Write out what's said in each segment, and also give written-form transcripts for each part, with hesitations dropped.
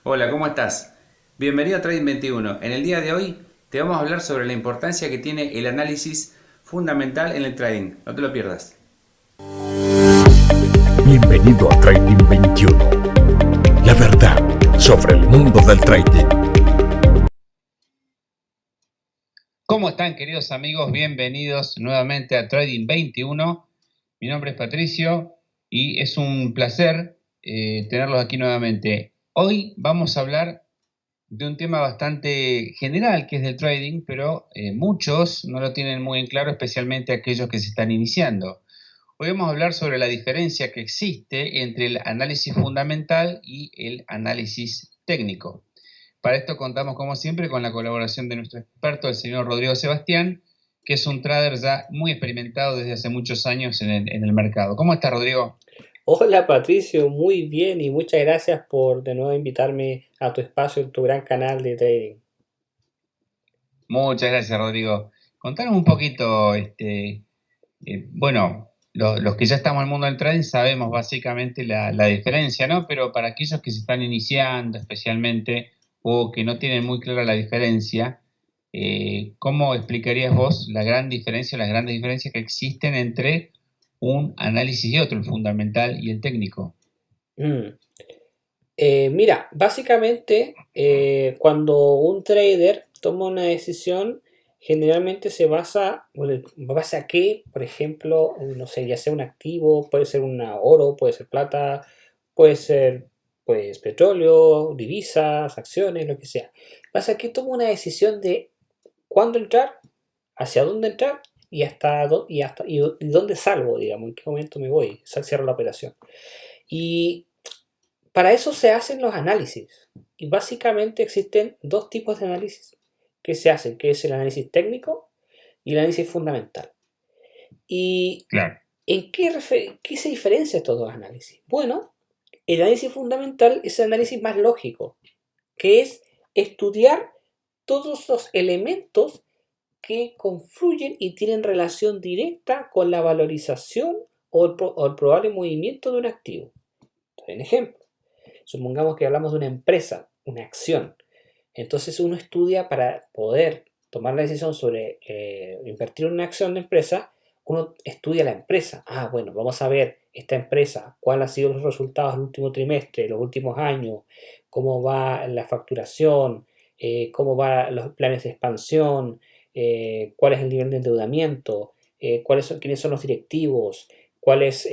Hola, ¿cómo estás? Bienvenido a Trading 21. En el día de hoy te vamos a hablar sobre la importancia que tiene el análisis fundamental en el trading. No te lo pierdas. Bienvenido a Trading 21. La verdad sobre el mundo del trading. ¿Cómo están, queridos amigos? Bienvenidos nuevamente a Trading 21. Mi nombre es Patricio y es un placer tenerlos aquí nuevamente. Hoy vamos a hablar de un tema bastante general que es del trading, pero muchos no lo tienen muy en claro, especialmente aquellos que se están iniciando. Hoy vamos a hablar sobre la diferencia que existe entre el análisis fundamental y el análisis técnico. Para esto contamos, como siempre, con la colaboración de nuestro experto, el señor Rodrigo Sebastián, que es un trader ya muy experimentado desde hace muchos años en el mercado. ¿Cómo está, Rodrigo? Hola Patricio, muy bien y muchas gracias por de nuevo invitarme a tu espacio en tu gran canal de trading. Muchas gracias, Rodrigo. Contanos un poquito, bueno, los que ya estamos en el mundo del trading sabemos básicamente la diferencia, ¿no? Pero para aquellos que se están iniciando especialmente o que no tienen muy clara la diferencia, ¿cómo explicarías vos la gran diferencia, las grandes diferencias que existen entre un análisis y otro, el fundamental y el técnico? Mm. Mira, básicamente cuando un trader toma una decisión, generalmente se basa, bueno, ¿en base a qué? Por ejemplo, no sé, ya sea un activo, puede ser un oro, puede ser plata, puede ser pues petróleo, divisas, acciones, lo que sea. ¿Base a qué toma una decisión de cuándo entrar, hacia dónde entrar y dónde salgo, digamos, en qué momento me voy, cierro la operación? Y para eso se hacen los análisis. Y básicamente existen dos tipos de análisis que se hacen, que es el análisis técnico y el análisis fundamental. ¿Y Claro. en qué se diferencia estos dos análisis? Bueno, el análisis fundamental es el análisis más lógico, que es estudiar todos los elementos que confluyen y tienen relación directa con la valorización o el probable movimiento de un activo. En ejemplo, supongamos que hablamos de una empresa, una acción. Entonces uno estudia para poder tomar la decisión sobre invertir en una acción de empresa, uno estudia la empresa. Ah, bueno, vamos a ver esta empresa, cuáles han sido los resultados del último trimestre, los últimos años, cómo va la facturación, cómo van los planes de expansión, cuál es el nivel de endeudamiento, quiénes son los directivos, cuál es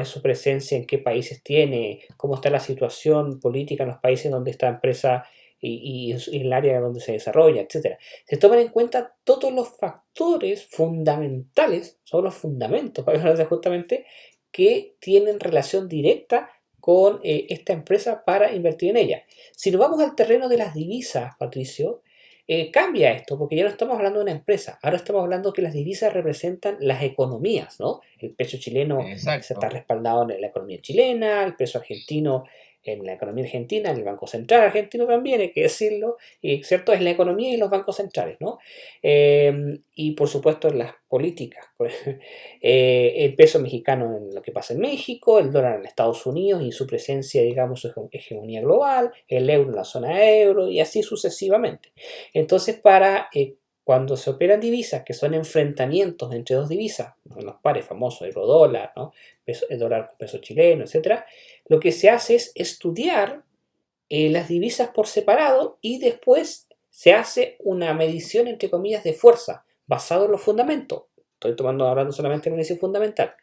su presencia, en qué países tiene, cómo está la situación política en los países donde esta empresa y el área donde se desarrolla, etcétera. Se toman en cuenta todos los factores fundamentales, son los fundamentos, justamente, que tienen relación directa con esta empresa para invertir en ella. Si nos vamos al terreno de las divisas, Patricio, cambia esto, porque ya no estamos hablando de una empresa, ahora estamos hablando que las divisas representan las economías, ¿no? El peso chileno se está Exacto. respaldado en la economía chilena, el peso argentino en la economía argentina, en el Banco Central argentino también, hay que decirlo, y cierto, es la economía y los bancos centrales, ¿no? Y por supuesto en las políticas, el peso mexicano en lo que pasa en México, el dólar en Estados Unidos y su presencia, digamos, su hegemonía global, el euro en la zona euro y así sucesivamente. Entonces, cuando se operan divisas, que son enfrentamientos entre dos divisas, los pares famosos, euro-dólar, ¿no? El dólar con peso chileno, etcétera, lo que se hace es estudiar las divisas por separado y después se hace una medición, entre comillas, de fuerza, basado en los fundamentos. Estoy hablando solamente de análisis fundamental.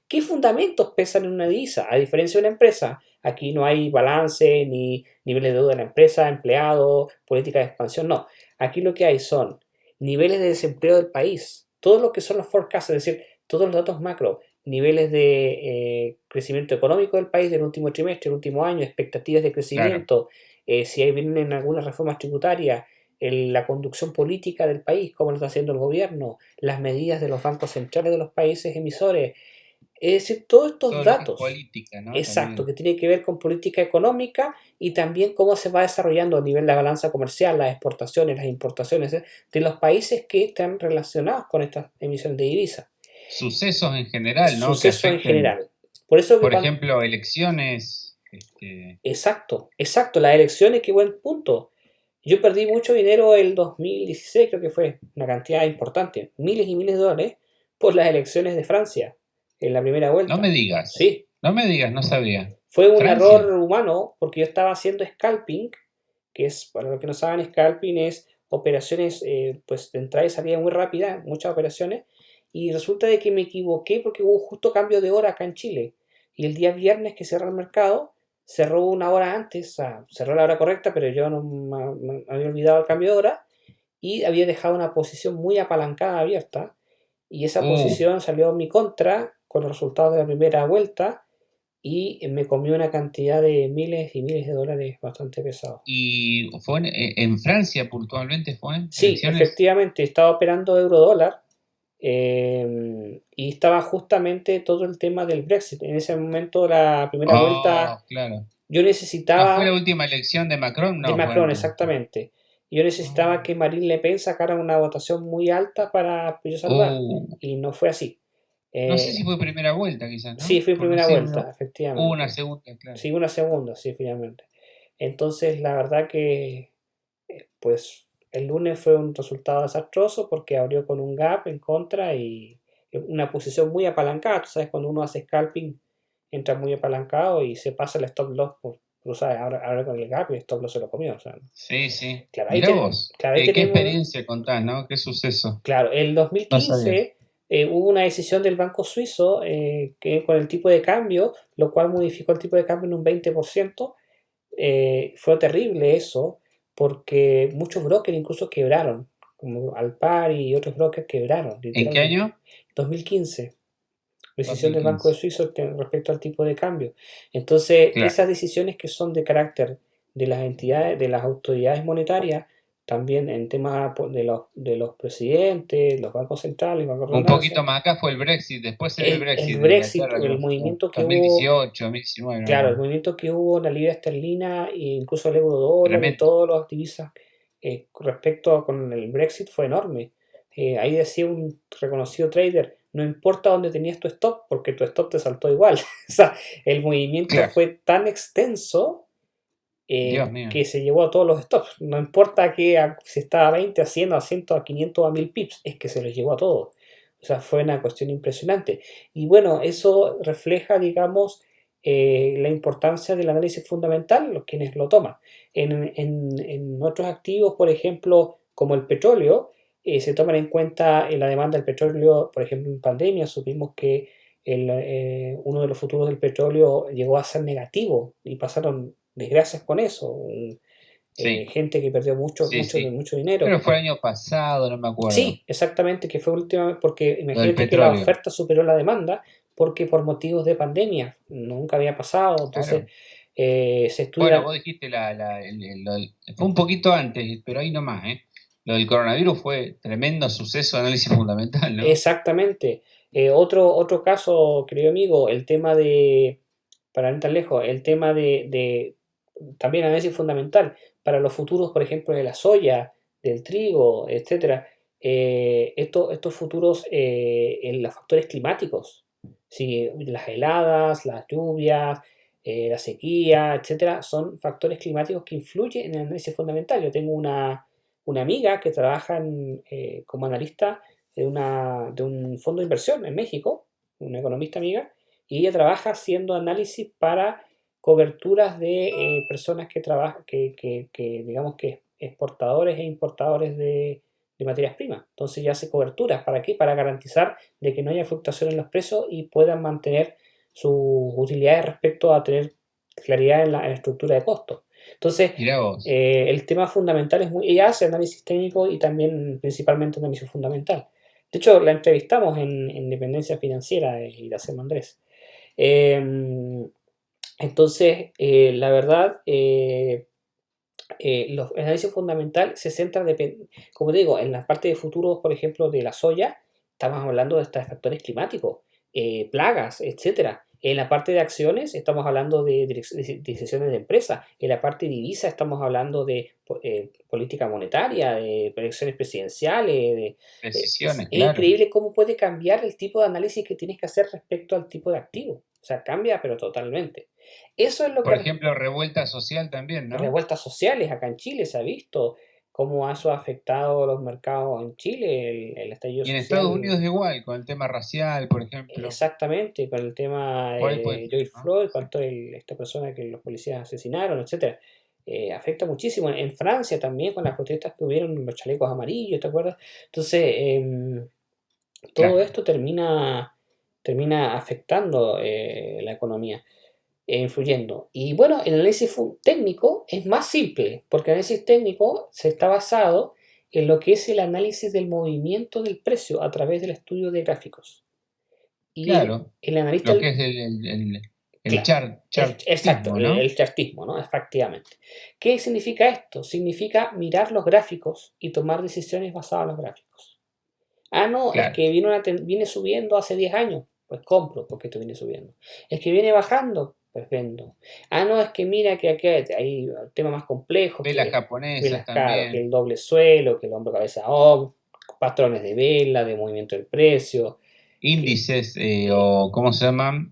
¿Qué fundamentos pesan en una divisa? A diferencia de una empresa, aquí no hay balance ni niveles de deuda de la empresa, empleados, política de expansión, no. Aquí lo que hay son niveles de desempleo del país, todo lo que son los forecasts, es decir, todos los datos macro, niveles de crecimiento económico del país del último trimestre, del último año, expectativas de Claro. crecimiento, si ahí vienen algunas reformas tributarias, la conducción política del país, cómo lo está haciendo el gobierno, las medidas de los bancos centrales de los países emisores, es decir, todos estos Todo lo que es datos, política, ¿no? exacto, También. que tiene que ver con política económica y también cómo se va desarrollando a nivel de la balanza comercial, las exportaciones, las importaciones de los países que están relacionados con estas emisiones de divisas. Sucesos en general, ¿no? Que Suceso en afecten, general. Por eso que por cuando... ejemplo, elecciones. Exacto, las elecciones, qué buen punto. Yo perdí mucho dinero el 2016, creo que fue una cantidad importante, miles y miles de dólares, por las elecciones de Francia en la primera No me vuelta. digas, Sí, no sabía. fue un Francia. error humano porque yo estaba haciendo scalping, que es, para los que no saben, scalping es operaciones pues de entrada y salida muy rápida, muchas operaciones, y resulta de que me equivoqué porque hubo justo cambio de hora acá en Chile. Y el día viernes que cerró el mercado, cerró una hora antes, o sea, cerró la hora correcta, pero yo no me había olvidado el cambio de hora y había dejado una posición muy apalancada abierta y esa posición salió en mi contra con los resultados de la primera vuelta y me comió una cantidad de miles y miles de dólares bastante pesados. ¿Y fue en Francia puntualmente fue Sí, elecciones? efectivamente, estaba operando euro-dólar y estaba justamente todo el tema del Brexit. En ese momento, la primera Oh, vuelta, claro. yo Ah, ¿fue la necesitaba última elección de Macron? de No, fue Macron, antes. exactamente. Yo necesitaba que Marine Le Pen sacara una votación muy alta para yo salvar Uh, y no fue así. no sé si Eh, fue primera vuelta, quizás, sí, ¿no? fue Por no primera sé, vuelta, hubo una efectivamente. segunda, claro. Sí, una segunda, sí, finalmente. Entonces, la verdad que, pues, el lunes fue un resultado desastroso porque abrió con un gap en contra y una posición muy apalancada. Tú sabes, cuando uno hace scalping, entra muy apalancado y se pasa el stop loss por cruzar. Ahora con el gap y el stop loss se lo comió. O sea, Sí, sí. claro, Mirá vos, claro, ahí qué tenemos, experiencia contás, ¿no? Qué suceso. claro, el No sabía. 2015 hubo una decisión del Banco Suizo que con el tipo de cambio, lo cual modificó el tipo de cambio en un 20%. Fue terrible eso, porque muchos brokers incluso quebraron, como Alpar y otros brokers quebraron, ¿En qué literalmente. año? 2015, decisión del Banco de 2015. Suizo respecto al tipo de cambio. Entonces, Claro. esas decisiones que son de carácter de las entidades, de las autoridades monetarias, también en temas de los presidentes, los bancos centrales, bancos de Un redundancia, poquito más acá fue el Brexit, después se dio el el Brexit de Brexit, Inglaterra, que el fue movimiento que hubo. 2018, 2019, no me Claro, el acuerdo. movimiento que hubo en la libra esterlina e incluso el euro dólar y Tremendo. todas las divisas respecto con el Brexit fue enorme. Ahí decía un reconocido trader, no importa dónde tenías tu stop, porque tu stop te saltó igual. O sea, el movimiento Claro, fue tan extenso Dios mío. que se llevó a todos los stops. No importa que si estaba a 20, a 100, a 100, a 500, a 1000 pips, es que se los llevó a todos. O sea, fue una cuestión impresionante. Y bueno, eso refleja, digamos, la importancia del análisis fundamental, los quienes lo toman. En otros activos, por ejemplo, como el petróleo, se toman en cuenta la demanda del petróleo, por ejemplo, en pandemia, supimos que uno de los futuros del petróleo llegó a ser negativo y pasaron desgracias con eso. Sí, Gente que perdió mucho, sí, mucho, sí. mucho dinero. Pero fue el año pasado, no me acuerdo. Sí, exactamente, que fue últimamente, porque Lo del imagínate que la petróleo. oferta superó la demanda, porque por motivos de pandemia nunca había pasado, entonces Claro. se Bueno, estudia vos dijiste fue un poquito antes, pero ahí nomás, ¿eh? Lo del coronavirus fue tremendo suceso de análisis fundamental, ¿no? exactamente. Otro caso, querido amigo, el tema de, para no ir tan lejos, el tema de también análisis fundamental para los futuros, por ejemplo, de la soya, del trigo, etcétera. Estos futuros en los factores climáticos, sí, las heladas, las lluvias, la sequía, etcétera, son factores climáticos que influyen en el análisis fundamental. Yo tengo una amiga que trabaja como analista de un fondo de inversión en México, una economista amiga, y ella trabaja haciendo análisis para coberturas de personas que trabajan, que digamos que exportadores e importadores de materias primas. Entonces ya hace coberturas. ¿Para qué? Para garantizar de que no haya fluctuación en los precios y puedan mantener sus utilidades respecto a tener claridad en la estructura de costos. Entonces, Mirá vos. el tema fundamental es muy... Ella hace análisis técnico y también principalmente análisis fundamental. De hecho, la entrevistamos en Independencia Financiera de Iracema Andrés. Eh, entonces, la verdad, el análisis fundamental se centra, como te digo, en la parte de futuros, por ejemplo, de la soya, estamos hablando de estos factores climáticos, plagas, etcétera. En la parte de acciones estamos hablando de decisiones de empresa. En la parte de divisa estamos hablando de política monetaria, de elecciones presidenciales. Es Decisiones, claro. increíble cómo puede cambiar el tipo de análisis que tienes que hacer respecto al tipo de activo. O sea, cambia, pero totalmente. Eso es lo Por que ejemplo, revuelta social también, ¿no? revueltas sociales acá en Chile se ha visto, cómo eso ha afectado los mercados en Chile, el estallido Y en Estados social. Unidos igual, con el tema racial, por ejemplo. Exactamente, con el tema Por ahí puede de ser, George ¿no? Floyd, Sí. con toda esta persona que los policías asesinaron, etcétera. Afecta muchísimo. En Francia también, con las protestas que hubieron, los chalecos amarillos, ¿te acuerdas? Entonces, todo Claro, esto termina afectando la economía, influyendo. Y bueno, el análisis técnico es más simple, porque el análisis técnico se está basado en lo que es el análisis del movimiento del precio a través del estudio de gráficos. Y claro. el analista, Lo que es el claro, exacto, chartismo, ¿no? el chartismo, ¿no? Efectivamente. ¿Qué significa esto? Significa mirar los gráficos y tomar decisiones basadas en los gráficos. Ah, no, es Claro. que viene subiendo hace 10 años, pues compro porque esto viene subiendo. Es que viene bajando, pues vendo. Ah, no, es que mira que aquí hay temas más complejos, Velas que japonesas velas caro, que también, el doble suelo, que el hombro cabeza O, patrones de vela, de movimiento del precio, que índices eh, o ¿cómo se llaman?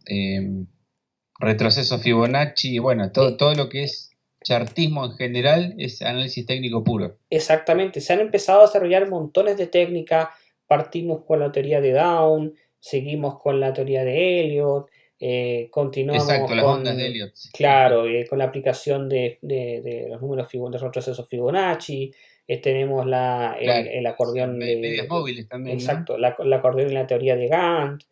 Retroceso Fibonacci, bueno, eh, todo lo que es chartismo en general es análisis técnico puro. exactamente, se han empezado a desarrollar montones de técnicas, partimos con la teoría de Down, seguimos con la teoría de Elliot, continuamos Exacto, las ondas de con, Elliot. claro, con la aplicación de los números de retroceso Fibonacci, tenemos Claro, el sí, acordeón medias móviles también, ¿no? exacto, el acordeón en la teoría de Gantt.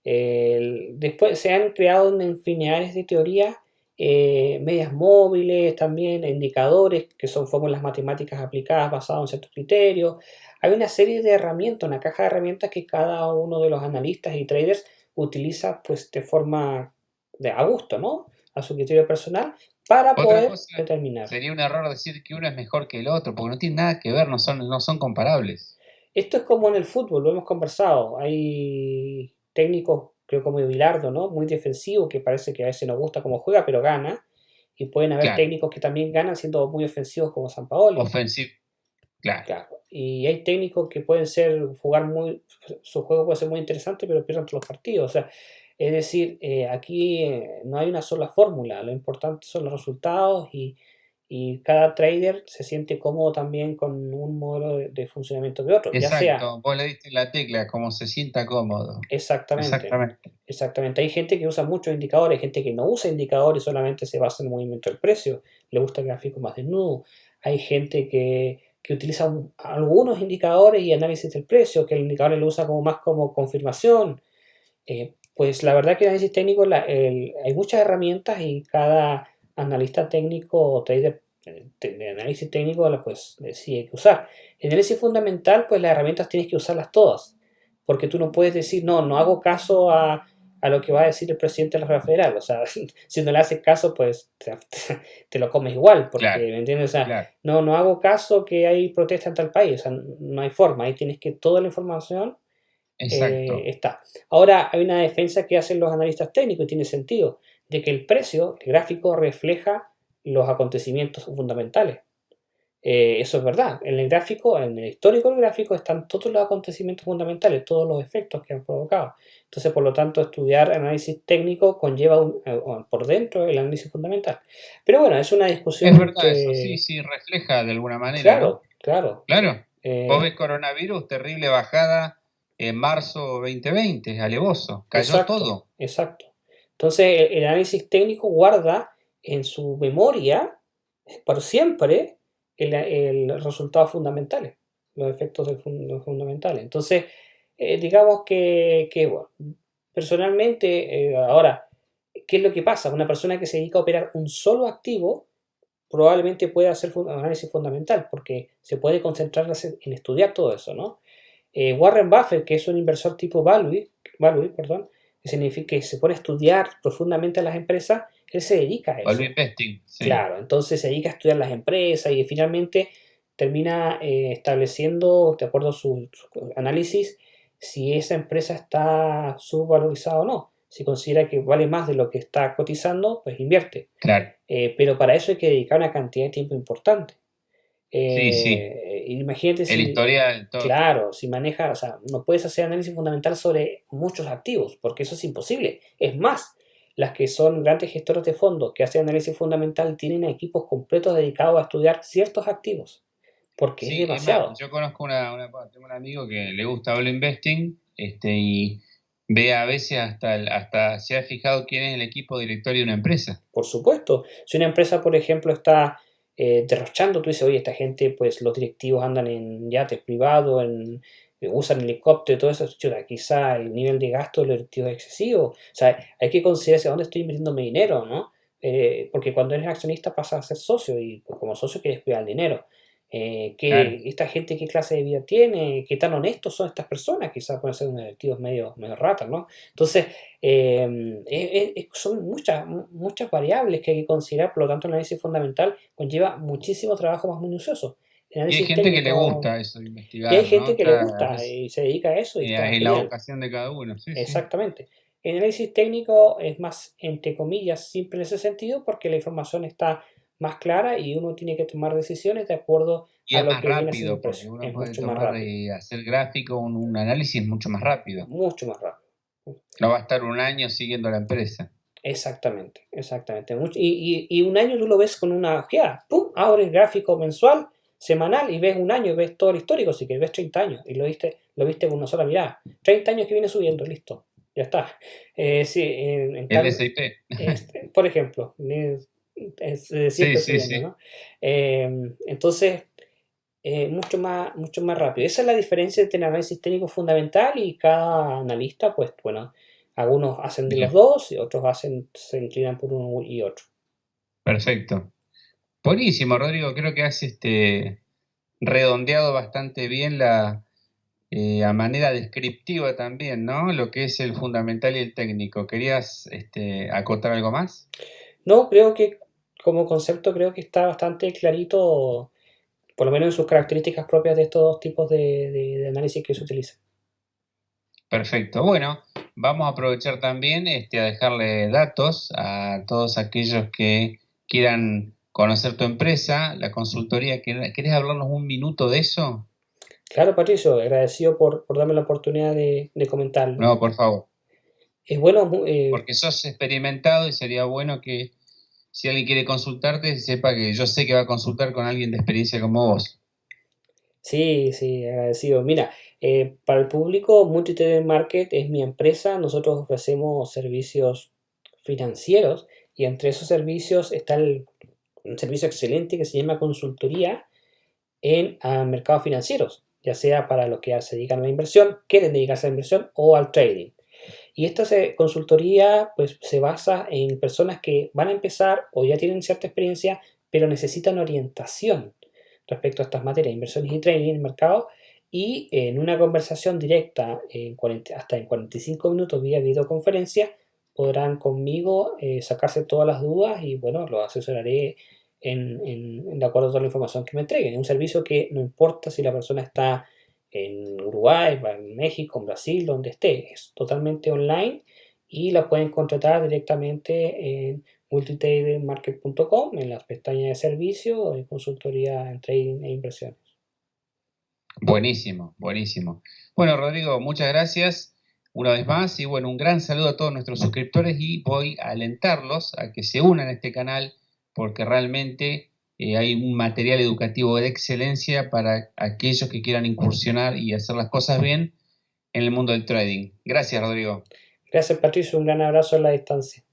Después se han creado infinidades de teorías, medias móviles también, indicadores que son fórmulas matemáticas aplicadas basadas en ciertos criterios. Hay una serie de herramientas, una caja de herramientas que cada uno de los analistas y traders utiliza pues de forma a gusto, ¿no? A su criterio personal para Otra poder cosa, determinar. sería un error decir que uno es mejor que el otro, porque no tiene nada que ver, no son comparables. Esto es como en el fútbol, lo hemos conversado. Hay técnicos, creo como Bilardo, ¿no? Muy defensivo, que parece que a veces no gusta cómo juega, pero gana. Y pueden haber Claro, técnicos que también ganan siendo muy ofensivos como Sampaoli. ofensivo, claro, Claro. Y hay técnicos que pueden jugar muy, su juego puede ser muy interesante, pero pierden todos los partidos. O sea, es decir, aquí no hay una sola fórmula. Lo importante son los resultados y cada trader se siente cómodo también con un modelo de funcionamiento que otro, ya sea exacto, vos le diste la tecla, como se sienta cómodo. exactamente. Exactamente. Exactamente. Hay gente que usa muchos indicadores, hay gente que no usa indicadores, solamente se basa en el movimiento del precio, le gusta el gráfico más desnudo. Hay gente que utiliza algunos indicadores y análisis del precio, que el indicador lo usa como más como confirmación. Pues la verdad que el análisis técnico, hay muchas herramientas y cada analista técnico o trader de análisis técnico pues sí hay que usar. En análisis fundamental, pues las herramientas tienes que usarlas todas, porque tú no puedes decir, no, no hago caso a lo que va a decir el presidente de la Reserva Federal. O sea, si no le haces caso, pues te lo comes igual, porque, Claro, ¿me entiendes? O sea, claro, no, no hago caso que hay protesta en tal país, o sea, no hay forma, ahí tienes que toda la información exacto. está. Ahora hay una defensa que hacen los analistas técnicos y tiene sentido, de que el precio, el gráfico, refleja los acontecimientos fundamentales. Eso es verdad. En el gráfico, en el histórico del gráfico, están todos los acontecimientos fundamentales, todos los efectos que han provocado. Entonces, por lo tanto, estudiar análisis técnico conlleva por dentro el análisis fundamental. Pero bueno, es una Es discusión verdad eso, sí, entre... sí, refleja de alguna manera, ¿no? Claro, claro. Claro. Vos eh, ves coronavirus, terrible bajada en marzo 2020, alevoso, cayó Exacto, todo. exacto. Entonces, el análisis técnico guarda en su memoria por siempre los resultados fundamentales, los efectos los fundamentales. Entonces, digamos bueno, personalmente, ahora, ¿qué es lo que pasa? Una persona que se dedica a operar un solo activo probablemente pueda hacer un análisis fundamental porque se puede concentrar en estudiar todo eso, ¿no? Warren Buffett, que es un inversor tipo Value, perdón, que significa que se pone a estudiar profundamente a las empresas, él se dedica a Value eso. investing, sí. Claro, entonces se dedica a estudiar las empresas y finalmente termina estableciendo, de acuerdo a su análisis, si esa empresa está subvalorizada o no. Si considera que vale más de lo que está cotizando, pues invierte. Claro, Pero para eso hay que dedicar una cantidad de tiempo importante. sí, sí. Imagínate El si, historial, todo. claro, si manejas, o sea, no puedes hacer análisis fundamental sobre muchos activos, porque eso es imposible. Es más, las que son grandes gestores de fondos que hacen análisis fundamental tienen equipos completos dedicados a estudiar ciertos activos, porque es Sí, es más, demasiado. yo conozco tengo un amigo que le gusta Value Investing, y ve a veces hasta se ha fijado quién es el equipo directorio de una empresa. Por supuesto, si una empresa, por ejemplo, está derrochando, tú dices, oye, esta gente, pues los directivos andan en yates privados, usan helicóptero y todo eso, chuta, quizá el nivel de gasto de los directivos es excesivo. O sea, hay que considerarse dónde estoy invirtiendo mi dinero, ¿no? Porque cuando eres accionista pasas a ser socio y pues, como socio quieres cuidar el dinero. Claro. ¿Esta gente qué clase de vida tiene? ¿Qué tan honestos son estas personas? Quizás pueden ser unos directivos medio ratas, ¿no? Entonces, son muchas variables que hay que considerar, por lo tanto el análisis fundamental conlleva muchísimo trabajo más minucioso. El Y hay análisis gente que le técnico, gusta eso de y hay investigar, ¿no? gente que le A gusta veces, y se dedica a eso y está es la genial. vocación de cada uno, sí, sí. Exactamente. El análisis técnico es más, entre comillas, simple en ese sentido porque la información está más clara y uno tiene que tomar decisiones de acuerdo Y a es lo más que viene haciendo el rápido, porque precio. uno Es puede mucho más tomar rápido, y hacer gráfico, un análisis mucho más rápido. mucho más rápido. No va a estar un año siguiendo la empresa. Exactamente, exactamente. Y un año tú lo ves con una ojeada. ¡Pum! Abres gráfico mensual, semanal y ves un año y ves todo el histórico. Si quieres, ves 30 años y lo viste con una sola mirada. 30 años que viene subiendo, listo. Ya está. Sí, en El cambio, SIP. por ejemplo, Sí, siempre sí, subiendo, sí. ¿no? Entonces, mucho más rápido. Esa es la diferencia entre el análisis técnico fundamental y cada analista, pues bueno, algunos hacen de los Bien, dos y otros se inclinan por uno y otro. perfecto. Buenísimo, Rodrigo. Creo que has redondeado bastante bien a manera descriptiva también, ¿no? Lo que es el fundamental y el técnico. ¿Querías acotar algo más? No, creo que como concepto creo que está bastante clarito, por lo menos en sus características propias de estos dos tipos de análisis que se utilizan. Perfecto. Bueno, vamos a aprovechar también a dejarle datos a todos aquellos que quieran conocer tu empresa, la consultoría. ¿Querés hablarnos un minuto de eso? Claro, Patricio, agradecido por darme la oportunidad de comentarlo. No, por favor. Es bueno, Porque sos experimentado y sería bueno que si alguien quiere consultarte, sepa que yo sé que va a consultar con alguien de experiencia como vos. sí, agradecido. Mira, para el público, Multi-Trader Market es mi empresa. Nosotros ofrecemos servicios financieros y entre esos servicios está un servicio excelente que se llama consultoría en mercados financieros, ya sea para los que se dedican a la inversión, quieren dedicarse a la inversión o al trading. Y esta consultoría pues, se basa en personas que van a empezar o ya tienen cierta experiencia, pero necesitan orientación respecto a estas materias, inversiones y trading en el mercado, y en una conversación directa hasta en 45 minutos vía videoconferencia podrán conmigo sacarse todas las dudas y bueno, los asesoraré de acuerdo a toda la información que me entreguen. Es un servicio que no importa si la persona está en Uruguay, en México, en Brasil, donde esté, es totalmente online y la pueden contratar directamente en multitradermarket.com en las pestañas de servicio de consultoría en trading e inversiones. Buenísimo, buenísimo. Bueno, Rodrigo, muchas gracias una vez más y bueno, un gran saludo a todos nuestros suscriptores y voy a alentarlos a que se unan a este canal porque realmente hay un material educativo de excelencia para aquellos que quieran incursionar y hacer las cosas bien en el mundo del trading. Gracias, Rodrigo. Gracias, Patricio. Un gran abrazo a la distancia.